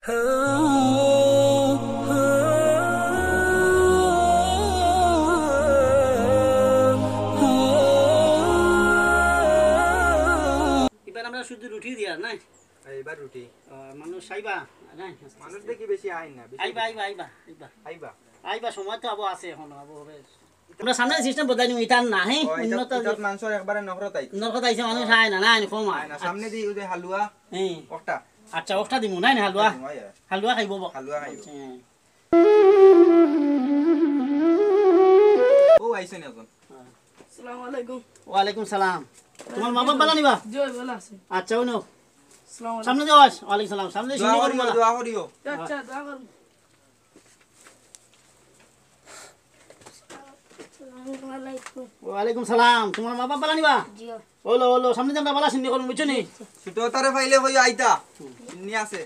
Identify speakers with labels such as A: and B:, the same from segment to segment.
A: আমরা শুধু রুটি দিয়া নাই
B: এইবার রুটি
A: মানুষ আইবা নাই
B: মানুষ দেখি বেশি আইন না
A: আইবা আইবা আইবা আইবা
B: আইবা
A: আইবা সময় তো আবো আছে এখন আবো হবে আমরা সামনে সিস্টেম বদলাই নিউ ইতান না হে উন্নত
B: ইতাত মাংসর একবারে নখরত আই
A: নরকত আইছে মানুষ আয় না নাই কম
B: আয় না সামনে দি ওই হালুয়া
A: হ্যাঁ
B: ওটা
A: আচ্ছা ওটা দিমু নাই হালুয়া হালুয়া খাইবো
B: হালুয়া খাইবো ও আইছে না এখন
C: আসসালামু আলাইকুম
A: ওয়া আলাইকুম সালাম তোমার মা বাবা নিবা
C: জয় ভালো আছে
A: আচ্ছা ওনো
C: আসসালামু আলাইকুম
A: সামনে যাওয়াস ওয়া আলাইকুম সালাম সামনে
B: দোয়া করিও
C: আচ্ছা দোয়া করুন আসসালামু আলাইকুম
A: ওয়া আলাইকুম সালাম তোমার মা বাবা নিবা
C: জি
A: ওলো ওলো সামনে আমরা বালা সিন্ধি করুন বুঝছো নি
B: ছোট তারে ফাইলে কই আইতা নি আছে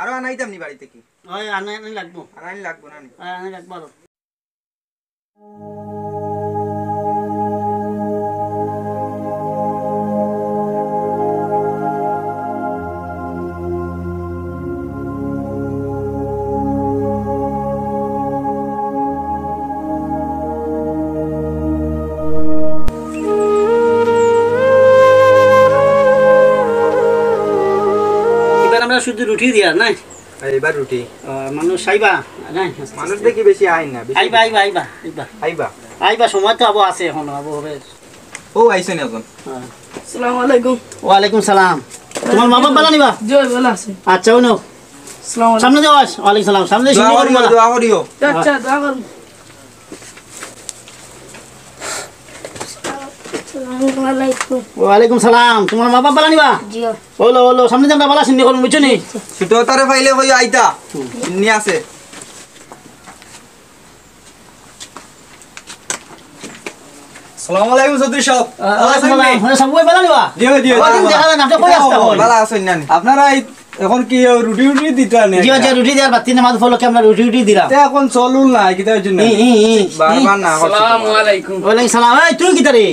B: আরো আনাইতাম নি বাড়িতে কি
A: ওই আনাই লাগবো
B: আনাই লাগবো না নি
A: আনাই লাগবো আমরা শুধু রুটি দিয়া নাই
B: এইবার রুটি
A: মানুষ আইবা নাই
B: মানুষ দেখি বেশি আইন না
A: আইবা আইবা আইবা আইবা
B: আইবা
A: আইবা সময় তো আবো আছে এখন আবো হবে
B: ও আইছে না এখন
C: আসসালামু আলাইকুম
A: ওয়া আলাইকুম সালাম তোমার মা বাবা নিবা
C: জয় ভালো আছে
A: আচ্ছা ওনো
C: আসসালামু
A: সামনে যাওয়াস ওয়া আলাইকুম সালাম সামনে সিন্ধি করুন
B: দোয়া করিও
C: আচ্ছা দোয়া করুন আসসালামু আলাইকুম
A: ওয়া আলাইকুম সালাম তোমার মা বাবা নিবা
C: জি
A: ওলো ওলো সামনে আমরা বালা সিন্ধি করুন বুঝছো নি
B: ছোট তারে ফাইলে কই আইতা নি আছে আসসালামু আলাইকুম চৌধুরী সাহেব
A: মানে সবাই বালা নিবা
B: দিও দিও
A: দেখা না আপনি কই আসতা হল
B: ভালো আছেন না আপনারা এখন কি রুটি রুটি দিতা না
A: জি জি রুটি দেওয়ার বাতি নামাজ ফলো কি আমরা রুটি রুটি দিলাম
B: তে এখন চলুল না কিতার জন্য বারবার না
D: আসসালামু আলাইকুম
A: ওয়া আলাইকুম সালাম এই তুই কি তারে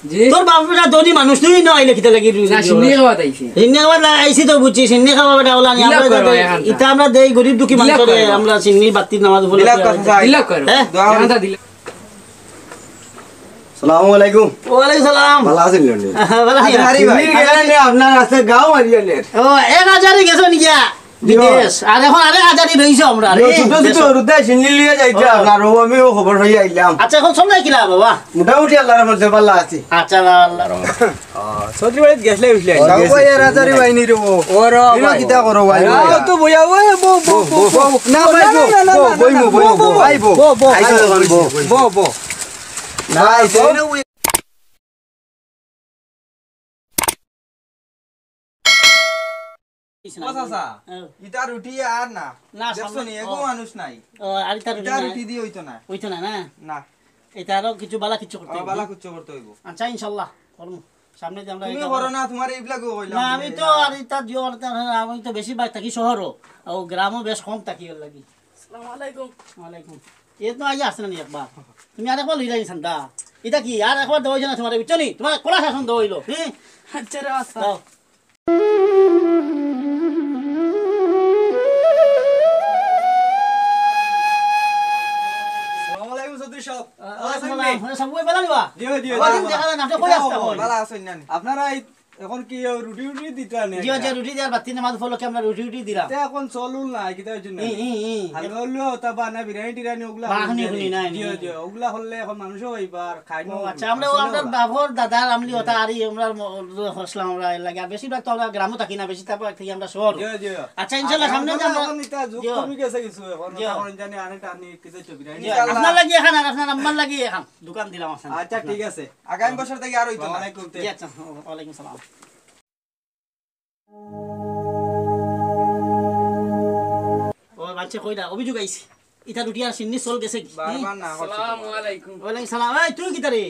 D: জি
A: তোর বাপরা ধনী মানুষ তুই না আইলে কিতা লাগি
D: না শুনি খাওয়া তাইছি
A: সিন্নি খাওয়া আইছি তো বুঝছি সিন্নি খাওয়া বেটা ওলা নি
D: বিলাপ করো
A: আমরা
D: এখন।
A: ইতা আমরা দেই গরিব দুঃখী
D: বিলাপ
A: মানুষরে
D: করো।
A: আমরা সিন্নি বাতি নামাজ ফলো
B: বিলাপ কথা
D: দিলা করো
A: হ্যাঁ?
B: দোয়া করো।
D: জানাতা দিলা
E: আসসালামু আলাইকুম
A: ওয়া আলাইকুম সালাম
E: ভালো আছেন লন্ডন
A: ভালো আছি
B: আরে ভাই
E: আপনার আছে গাঁও মারিয়ালের
A: ও 1000 গেছো নি গিয়া বিদেশ আর এখন আরে 1000 রইছো আমরা রে
E: ছোট ছোট রুদা সিন্নি লিয়ে যাইতে আপনার ও আমিও খবর হয়ে আইলাম
A: আচ্ছা এখন সব নাই কিলা বাবা
E: মোটামুটি আল্লাহর রহমতে ভালো আছি
A: আচ্ছা আল্লাহ
B: চৌধুরী বাড়িতে গেছলে উঠলে
E: ভাই রাজারি বাইনি রে ও র কিতা করো ভাই
B: তো বইয়া ওই বো বো বো
E: না ভাই বইমু বইমু ভাই বো আইছো যখন বো
B: বো বো
E: না আইছো
B: চাচা ইটা রুটি আর না
A: না
B: দেখছো নি এগো মানুষ নাই
A: আর ইতা
B: ইটা রুটি দি হইতো না
A: হইতো না না
B: না
A: এটা আরো কিছু বালা কিছু করতে হবে
B: বালা কুচ্চ করতে হইব
A: আচ্ছা ইনশাআল্লাহ করব সামনে যে আমরা
B: তুমি
A: এটা
B: করো না তোমার এইবিলাকও কইলাম
A: না আমি তো আর ইতা জিও আমি তো বেশি ভাগ থাকি শহরও ও গ্রামও বেশ কম থাকি এর লাগি
C: আসসালামু আলাইকুম
A: ওয়ালাইকুম এ তো আই আসনা নি একবার তুমি আর একবার লইলাই সান্দা এটা কি আর একবার দইছ না তোমার বিচনি তোমার কোলা শাসন দইলো হ্যাঁ
C: আচ্ছা রে আসা
A: দাও
B: আসসালামু আলাইকুম চৌধুরী সাহেব
A: সবাই বালা নিবা
B: দিও দিও
A: দেখা না আপনি কই আসতা হল
B: ভালো আছেন না আপনারা এখন কি রুটি রুটি দিতা না
A: জি জি রুটি দেওয়ার বাতি নামাজ ফলো কি আমরা রুটি রুটি দিলাম
B: তে এখন চলুল না কিতার জন্য ভালো হলো তা বানা বিরিয়ানি টিরানি ওগুলা
A: বাহানি হুনি নাই
B: দিও দিও ওগুলা হলে এখন মানুষও হইবার খাই না
A: আচ্ছা আমরা আমরা বাবর দাদার আমলি ওটা আর আমরা হসলাম আমরা লাগা বেশিরভাগ তো আমরা গ্রামও থাকি না বেশি তারপর থেকে আমরা শহর
B: দিও দিও
A: আচ্ছা ইনশাআল্লাহ সামনে যে আমরা
B: এখন এটা যোগ কমি গেছে কিছু এখন এখন জানি আনে টানি কিছু তো বিরিয়ানি
A: আপনার লাগি এখন আর আপনার আম্মার লাগি এখন দোকান দিলাম আপনার
B: আচ্ছা ঠিক আছে আগামী বছর থেকে আর হইতো না
A: জি আচ্ছা ওয়ালাইকুম সালাম ও বাচ্চা কইরা অভিযোগ আইছে ইটা রুটি আর সিন্নি চল গেছে কি
B: বারবার না
D: আসসালামু আলাইকুম
A: ওয়ালাইকুম সালাম এই তুই কি তারে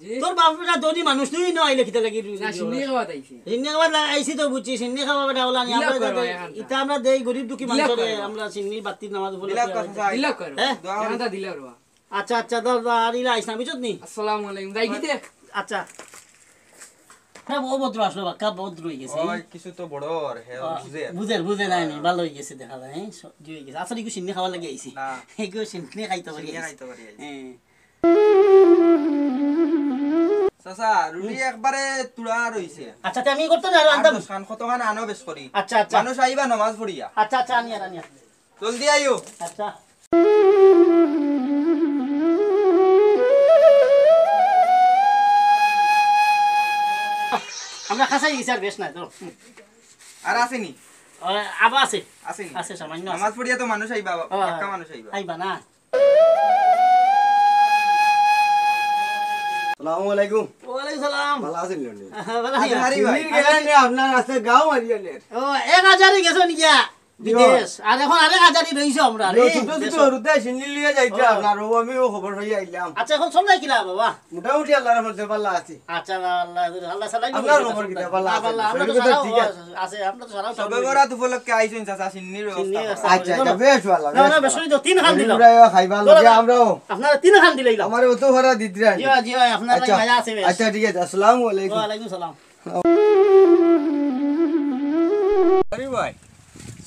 D: জি
A: তোর বাপরা ধনী মানুষ তুই না আইলে কিতা লাগি
D: না শুনি খাওয়া তাইছি
A: সিন্নি খাওয়া আইছি তো বুঝছি সিন্নি খাওয়া বেটা ওলা নি
D: বিলাপ
A: আমরা
D: করো এখন।
A: ইটা আমরা দেই গরিব দুঃখী
D: বিলাপ
A: মানুষরে
D: করো।
A: আমরা সিন্নি বাতি নামাজ বলে
B: বিলাপ কথা চাই
D: দিলা করো
A: হ্যাঁ?
D: জানাতা দিলা করো
A: আচ্ছা আচ্ছা দর আর ইলা আইছ না বুঝছত নি
D: আসসালামু আলাইকুম যাই গিতে
A: আচ্ছা অভদ্র আসলো বাক্কা ভদ্র হয়ে গেছে
B: ওই কিছু তো বড় হে বুঝে
A: বুঝে নাই নি ভালো হয়ে গেছে দেখা যায় জি হয়ে গেছে আসলে কি সিন্নি খাওয়া লাগে আইছি
B: না।
A: এগুলো সিন্নি খাইতে পারি
B: খাইতে পারি
A: হ্যাঁ
B: চাচা রুটি একবারে তুড়া রইছে
A: আচ্ছা তে আমি করতে না আর আনতাম
B: খান কতখান আনো বেশ করি
A: আচ্ছা আচ্ছা
B: মানুষ আইবা নামাজ পড়িয়া
A: আচ্ছা আচ্ছা আনিয়া আনিয়া
B: জলদি আইও
A: আচ্ছা আমরা খাসাই গেছি আর বেশ না তো
B: আর আসেনি
A: আবার আছে
B: আসেনি
A: আছে সামান্য
B: নামাজ পড়িয়া তো মানুষ আইবা পাক্কা মানুষ আইবা
A: আইবা না
E: আসসালামু আলাইকুম
A: ওয়ালাইকুম সালাম
E: ভালো আছেন নি
A: ভালো আছি
E: চিনির গেলেন নি আপনার আছে গাঁও মারিয়ালের
A: ও 1000 গেছো নি গিয়া বিদেশ আর এখন আরে 1000 রইছো আমরা রে
E: ছোট ছোট হরুদা চিনি লিয়ে যাইতে আপনার ও আমিও খবর পাই আইলাম
A: আচ্ছা এখন চল যাই কিলা বাবা
E: মোটামুটি আল্লাহর রহমতে ভালো আছি
A: আচ্ছা আল্লাহ আল্লাহ সালাই
E: আপনার খবর কি ভালো আছে
A: আমরা তো সারা আছে আমরা তো সারা
B: সবে বরাত উপলক্ষে আইছেন চাচা সিন্নির ব্যবস্থা
E: আচ্ছা আচ্ছা বেশ ভালো
A: না না বেশি তো 3 খান দিলাম
E: খাইবা লাগে আমরাও
A: আপনারা 3 খান দিলাইলাম
E: আমারে অত ভাড়া দিতে
A: জি জি আপনারা
E: আচ্ছা
A: মজা আছে বেশ
E: আচ্ছা ঠিক আছে আসসালামু আলাইকুম
A: ওয়ালাইকুম সালাম
B: আরে ভাই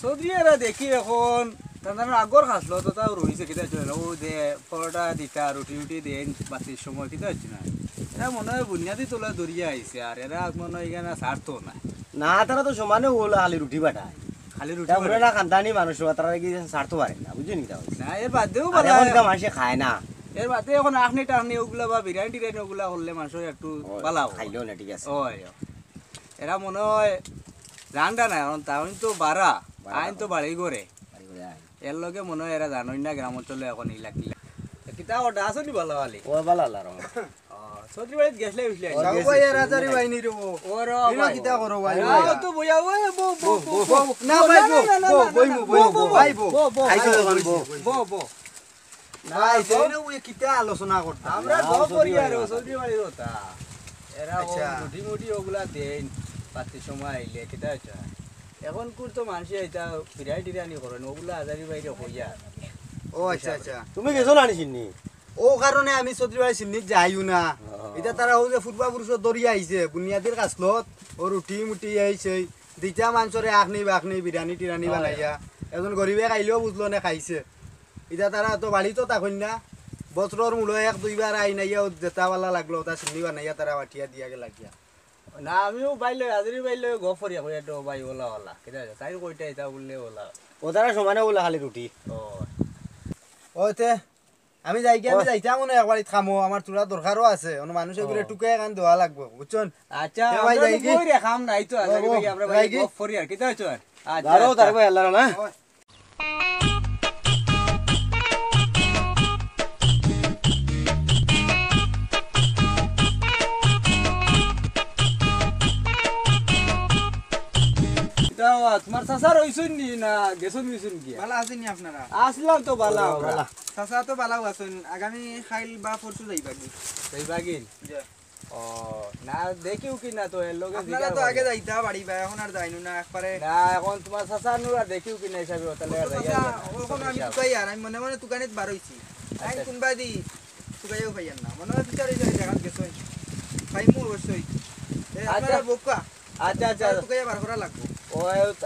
B: সৌদিরা দেখি এখন তাদের আগর খাসলো তো তাও রইছে কিতা চলে ও দে পরোটা দিতা রুটি রুটি দেন বাতির সময় কিতা হচ্ছে না এরা মনে হয় বুনিয়াদি তোলা দরিয়া আইছে আর এরা মনে হয় এখানে ছাড়তো না
E: না তারা তো সমানে ওলা খালি রুটি বাটায়
B: খালি রুটি
E: তা ওরা না খানদানি মানুষ তারা কি ছাড়তে পারে না বুঝছেন কি তাহলে
B: না এর বাদেও
E: আর
B: বলা
E: এখনকার মানুষে খায় না
B: এর বাদে এখন আখনি টাখনি ওগুলা বা বিরিয়ানি টিরিয়ানি ওগুলা করলে মানুষ একটু পালাও
E: খাইলেও না ঠিক আছে
B: ওই এরা মনে হয় জানটা না এখন তাহলে তো বাড়া আইন তো বাড়ি করে এর লগে মনে হয় এরা জানোই না গ্রাম অঞ্চলে এখন ইলাকিলা কিতা ওটা আসো নি ভালো ভালি
E: ও ভালো আল্লাহর রহমতে
B: সৌদি বাড়িতে গেছলে উঠলে
E: যাও ভাই রাজারি বাইনি রে ও
B: ওরো
E: ইনো কিতা করো ভাই
B: তো বইয়া ওই বো বো বো
E: না ভাই বো বইমু বইমু ভাই বো আইছো দোকান বো
B: বো বো
E: না এইনো ওই কিতা আলোচনা করতাম
B: আমরা বো করি আর সৌদি বাড়ির ওটা এরা
E: আচ্ছা।
B: রুটি মুটি ওগুলা দেন পাতি সময় আইলে কিতা আচ্ছা এখন কুর তো মানুষ এটা বিরিয়ানি টিরিয়ানি করেন ওগুলা হাজারি বাইরে হইয়া
E: ও আচ্ছা আচ্ছা তুমি গেছো না নিছিনি ও কারণে আমি চৌধুরী বাড়ি চিনি যাইও না এটা তারা ও যে ফুটবল পুরুষের দরিয়া আইছে বুনিয়াদির কাছলত ও রুটি মুটি আইছে দিতা মাংসরে আখনি বাখনি বিরিয়ানি টিরানি বানাইয়া এজন গরিবে খাইলেও বুঝলো না খাইছে এটা তারা তো বাড়ি তো তখন না বছরের মূল্য 1-2 আই নাইয়া জেতাওয়ালা লাগলো তা চিনি বানাইয়া তারা বাটিয়া দিয়া গে লাগিয়া
B: না আমিও বাইলে হাজারি বাইলে গফরিয়া কইয়া তো বাই ওলা ওলা কিতা তাই কইটা এটা বললে ওলা
E: ও তারা সমানে ওলা খালি রুটি
B: ও
E: ওতে আমি যাই কি আমি যাইতাম না একবার খামো আমার তোরা দরকারও আছে অন্য মানুষ এগুলো টুকে কান দেওয়া লাগবে বুঝছেন
B: আচ্ছা
E: কে ভাই
B: আমরা
E: যাই
B: তো
E: কি?
B: কই রে খাম নাই তো হাজারি ভাই আমরা ভাই
E: যাই কি?
B: গফরিয়া কিতা হইছো আচ্ছা
E: দাঁড়াও তারপর আল্লাহ না
B: কিতা তোমার চাচার হইছুন নি না গেছুন হইছুন কি
F: ভালো আছেন আপনারা
B: আসলাম তো বালা
E: বালা।
F: চাচা তো ভালো আছেন আগামী খাইল বা পরশু যাইবা কি
B: সেই বাগিন ও না দেখিও কি না তো এর লগে
F: আপনারা তো আগে যাইতা বাড়ি বা এখন আর যাইনু না একবারে
B: না এখন তোমার চাচার নুরা দেখিও কি না হিসাবে তাহলে আর যাইয়া
F: চাচা
B: যাবে না।
F: ওরকম আমি তুকাই আর আমি মনে মনে তুকানিত বার হইছি আই কোনবা দি তুকাইও পাইয়ান না মনে হয় বিচার হইছে জায়গা গেছই খাইমু অবশ্যই আপনারা বোকা
B: আচ্ছা আচ্ছা
F: তুকাইয়া বার করা লাগবো
B: ও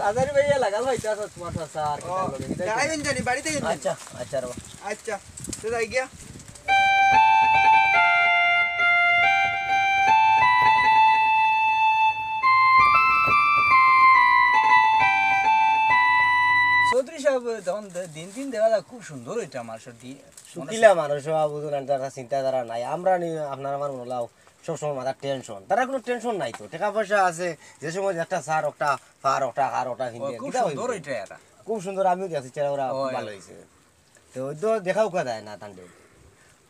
B: আজারি ভাইয়া লাগাল হইতা তোমার চাচা আর
F: ও
B: কিতা লগে কিতা
F: যাইবেন জানি বাড়িতে গেছেন
E: আচ্ছা আচ্ছা রে
F: আচ্ছা তো যাই গিয়া
B: চৌধুরী সাহেব তখন দিন দিন দেখা যায় খুব সুন্দর হইটা আমার সত্যি
E: শুকিলা মানুষ বুঝলেন তারা চিন্তাধারা নাই আমরা আপনার আমার মনে সবসময় মাথার টেনশন তারা কোনো টেনশন নাই তো টাকা পয়সা আছে যে সময় একটা সার একটা ফার ওটা হার ওটা হিন্দে
B: খুব সুন্দর হইটা এরা
E: খুব সুন্দর আমিও দেখছি চেহারা ওরা খুব ভালো হয়েছে তো ওই তো দেখাও কা যায় না তান্ডে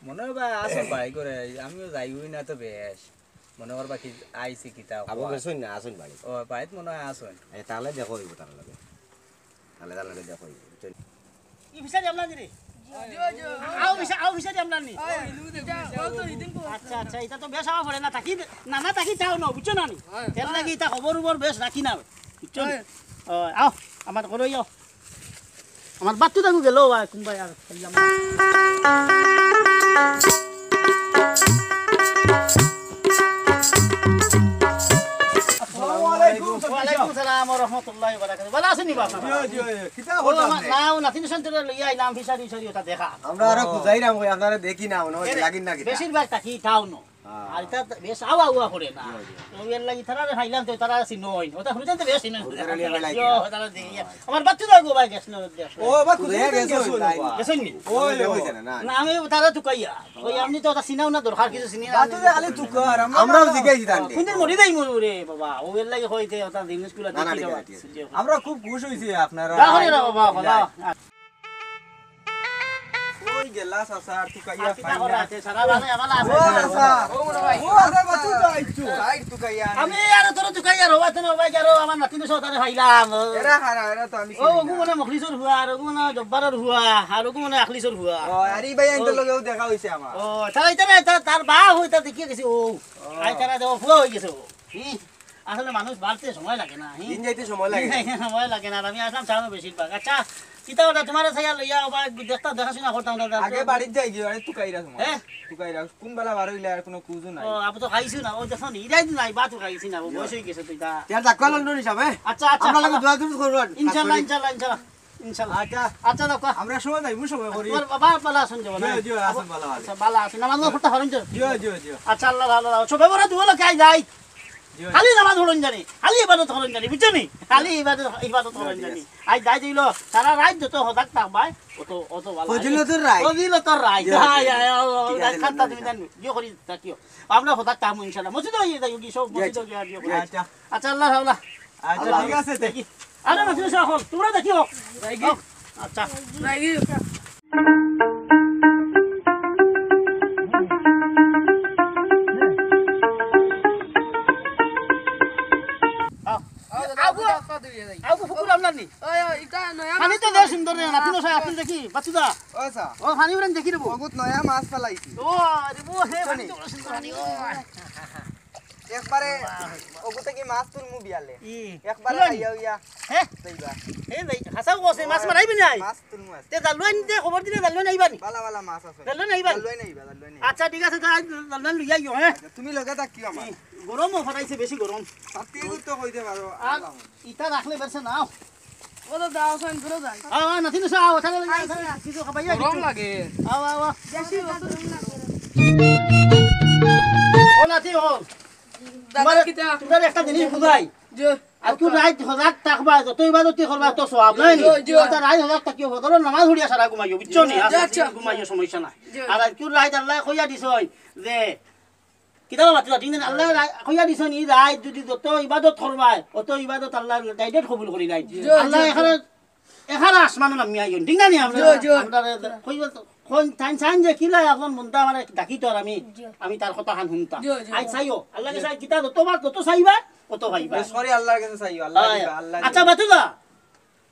B: মনে হয় ভাই আসুন ভাই করে আমিও যাইবই না তো বেশ মনে হয় বাকি আইছি কিতা
E: আবু গেছুন না আসুন বাড়ি
B: ও বাড়িতে মনে হয় আসুন
E: তাহলে দেখো হইব তার লাগে তাহলে তার লাগে দেখো হইব
A: ই ভিসা দিলাম না দিরে আও ভিসা দিলাম না নি আচ্ছা আচ্ছা এটা তো বেশ আমার পড়ে না থাকি না থাকি তাও না বুঝছো না নি এর লাগি এটা খবর উপর বেশ রাখি না বুঝছো নি আও আমার ঘরে আও আমার বাচ্চা তাকু গেল কোনবাই আর খাইলাম না ওয়ালাইকুম সালাম ওয়া রাহমাতুল্লাহি ওয়া বারাকাতুহু ভালো আছেন নি বাবা
E: কিতা
A: ও আমার নাও নাতিন সন্তানের লইয়া আইলাম ফিশারি ফিশারি ওটা দেখা
E: আমরা আরো বুঝাইরাম কই আপনারা দেখি না মনে হয় লাগিন না কিতা
A: বেশিরভাগ তাকি টাউন আর এটা বেশ আওয়া আওয়া করে না তো এর লাগি তারা খাইলাম তো তারা সিনই ওটা শুনছেন তো বেশ সিনই তারা দেখি আমার বাচ্চা দাও ভাই গেছ না দেশ
E: ও বা কুদে গেছো
A: গেছেন নি
E: ওই কইছে না
A: না আমি তারা তো কইয়া ওই আপনি তো ওটা সিনাও না দরকার কিছু সিনি না
E: বাতো যে খালি তুকার আমরাও জিগাইছি তান্ডে
A: কোনদিন মরি দেই রে বাবা ও এর লাগি হইতে ওটা দিন স্কুলে দেখি
E: আমরা খুব খুশি হইছি আপনারা
A: রাখো রে বাবা ভালো
E: ওই গেলা সাসার তুকাইয়া
A: কিটা করে আছে সারা বানে আমালা আছে
F: ও মনে ভাই
E: ও আদা বাতু যাইছো
F: সাইড তুকাইয়া
A: আমি আর তোর তুকাইয়া রবা তো ভাই যারো আমার নাতিন সতারে খাইলাম
F: এরা খারা এরা তো আমি
A: ও গু মনে মখলিসর হুয়া আর গু মনে জব্বারের হুয়া আর গু মনে আখলিসর হুয়া
F: ও আরি ভাই আইতো লগেও দেখা হইছে আমার
A: ও তারা এটা তার বা হইতা দেখিয়ে গেছে ও আই তারা দেও ফুয়া হই গেছে ও আসলে মানুষ বাড়তে সময় লাগে না
E: দিন যাইতে সময় লাগে
A: সময় লাগে না আর আমি আসলাম চাও বেশিরভাগ আচ্ছা কিতা ওটা তোমার ছায়া লইয়া বা দেখতা দেখাশোনা করতাম না
F: আগে বাড়িতে যাই গিয়ে আরে তুকাইরা সময়
A: হ্যাঁ
F: তুকাইরা কোন বেলা বার হইলে আর কোনো কুজু নাই
A: ও আপু তো খাইছি না ও দেখো নি ইরাই নাই বাতু খাইছি না ও বয়স হয়ে গেছে তুইটা
E: ইয়ার ডাক্তার লন্ডন হিসাবে
A: আচ্ছা আচ্ছা
E: আমরা লাগে দোয়া দূর করব
A: ইনশাআল্লাহ ইনশাআল্লাহ ইনশাআল্লাহ ইনশাআল্লাহ
E: আচ্ছা
A: আচ্ছা দেখো
E: আমরা সময় যাইবো সময় করি
A: তোমার বাবা বালা শুন যাব না
E: জিও জিও আসল ভালো
A: আচ্ছা বালা আছে নামাজ পড়তে হরন যাও
E: জিও জিও জিও
A: আচ্ছা আল্লাহ ভালো রাখো সবে বড় দুলো কাই যাই খালি নামাজ হরন জানি খালি ইবাদত হরন জানি বুঝছো নি খালি ইবাদত হরন জানি আই যাই দিলো সারা রাত যত হদাক থাকবাই অত ভালো
E: ফজিলতের রায়
A: ফজিলতের রায় হাই খাতা তুমি জানো ইয়ে করি তাকিও আমরা হদাক থাকবো ইনশাআল্লাহ মসজিদ হয়ে যাই কি সব মসজিদ গিয়ে ইয়ে করি
E: আচ্ছা
A: আচ্ছা আল্লাহ ভালো
E: আচ্ছা ঠিক আছে
A: দেখি আরে মাসির সাহেব তোমরা দেখিও আচ্ছা
C: রাগি
A: আবু ফুকুর আমলার নি
C: ওই ওই এটা নয়া
A: পানি তো দেখ সুন্দর রে নাতিন সাহেব আপনি দেখি বাচ্চুদা
F: ও সা
A: ও পানি উড়েন দেখি দেবো
F: বহুত নয়া মাছ পালাইছি
A: ও আরে ও হে পানি তো সুন্দর পানি ও
F: একবারে ওগুতে কি মাছ তুলমু বিয়ালে
A: ই
F: একবারে আইয়া ইয়া
A: হে
F: দেইবা
A: হে ভাই হাসাও গোসে মাছ মারাইবি নাই
F: মাছ তুলমু আছে
A: তে জালুয়ান দে খবর দিলে জালুয়ান আইবানি
F: বালা বালা মাছ আছে
A: জালুয়ান আইবানি
F: দালুই নাইবা দালুই নাই
A: আচ্ছা ঠিক আছে জালুয়ান লইয়া ইও হে
F: তুমি লগে থাকিও আমার
A: গরম ফটাইছে বেশি গরম
F: তাতে তো কইতে পারো
A: আর ইটা রাখলে বেরছে নাও
C: ও তো দাও সাইন করে যাই
A: নাতিন সাহেব ওখানে কিছু খাবাইয়া
D: গরম লাগে
A: আও আও
C: বেশি কত রুম লাগে
A: ও নাতি ও
C: দাদা কিটা
A: তোমার একটা জিনিস বুঝাই
C: জো
A: আর তুই রাত হজাক থাকবা যত ইবাদতি করবা তো সওয়াব নাই নি তা রাত হজাক থাকিও হদর নামাজ পড়িয়া সারা ঘুমাইও বুঝছো নি আচ্ছা ঘুমাইও সমস্যা নাই আর তুই রাত আল্লাহ কইয়া দিছই যে কিতাব বাতিলা দিন আল্লাহ কইয়া দিছনি রাত যদি যত ইবাদত করবা অত ইবাদত আল্লাহ ডাইরেক্ট কবুল করি নাই আল্লাহ এখানে এখানে আসমান নামি আইন ঠিক না নি আমরা আমরা কইবা কোন টাইম সাইন যে কিলা এখন মনটা মানে ডাকি তো আর আমি তার কথা খান শুনতা আই চাইও আল্লাহকে চাই কিতা যত চাইবা কত ভাইবা
F: সরি আল্লাহর কাছে চাইও আল্লাহ দিবা আল্লাহ
A: আচ্ছা বাতুদা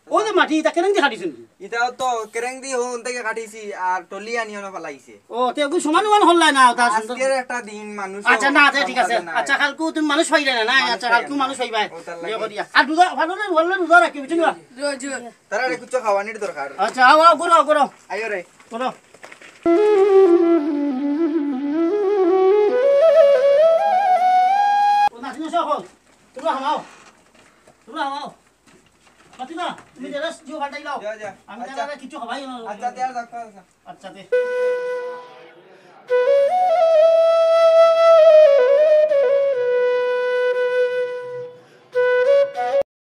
A: ও যে মাটি এটা কেন খাটিছেন
F: ইটাও তো কেরেং দি হোন থেকে কাটিছি আর টলি আনিও না ফলাইছে
A: ও তে গু সমান সমান হল্লাই না তা সুন্দর
F: আজকের একটা দিন মানুষ
A: আচ্ছা না আচ্ছা ঠিক আছে আচ্ছা কালকু তুমি মানুষ পাইলে না না আচ্ছা কালকু মানুষ পাইবা ইয়ে করিয়া আর দুধা ভালোরে বললে দুধা রাখি বুঝলি না
C: জো জো
F: তারা রে কিছু খাওয়ানির দরকার
A: আচ্ছা আও আও করো করো
F: আইও রে
A: করো ও না তুমি সহ তোমরা হামাও বাতুদা তুমি জেলাস জিও কাটাই লাও
F: যা যা
A: আমি তারা কিছু খাবাই না
F: আচ্ছা দেয়া রাখো
A: আচ্ছা দে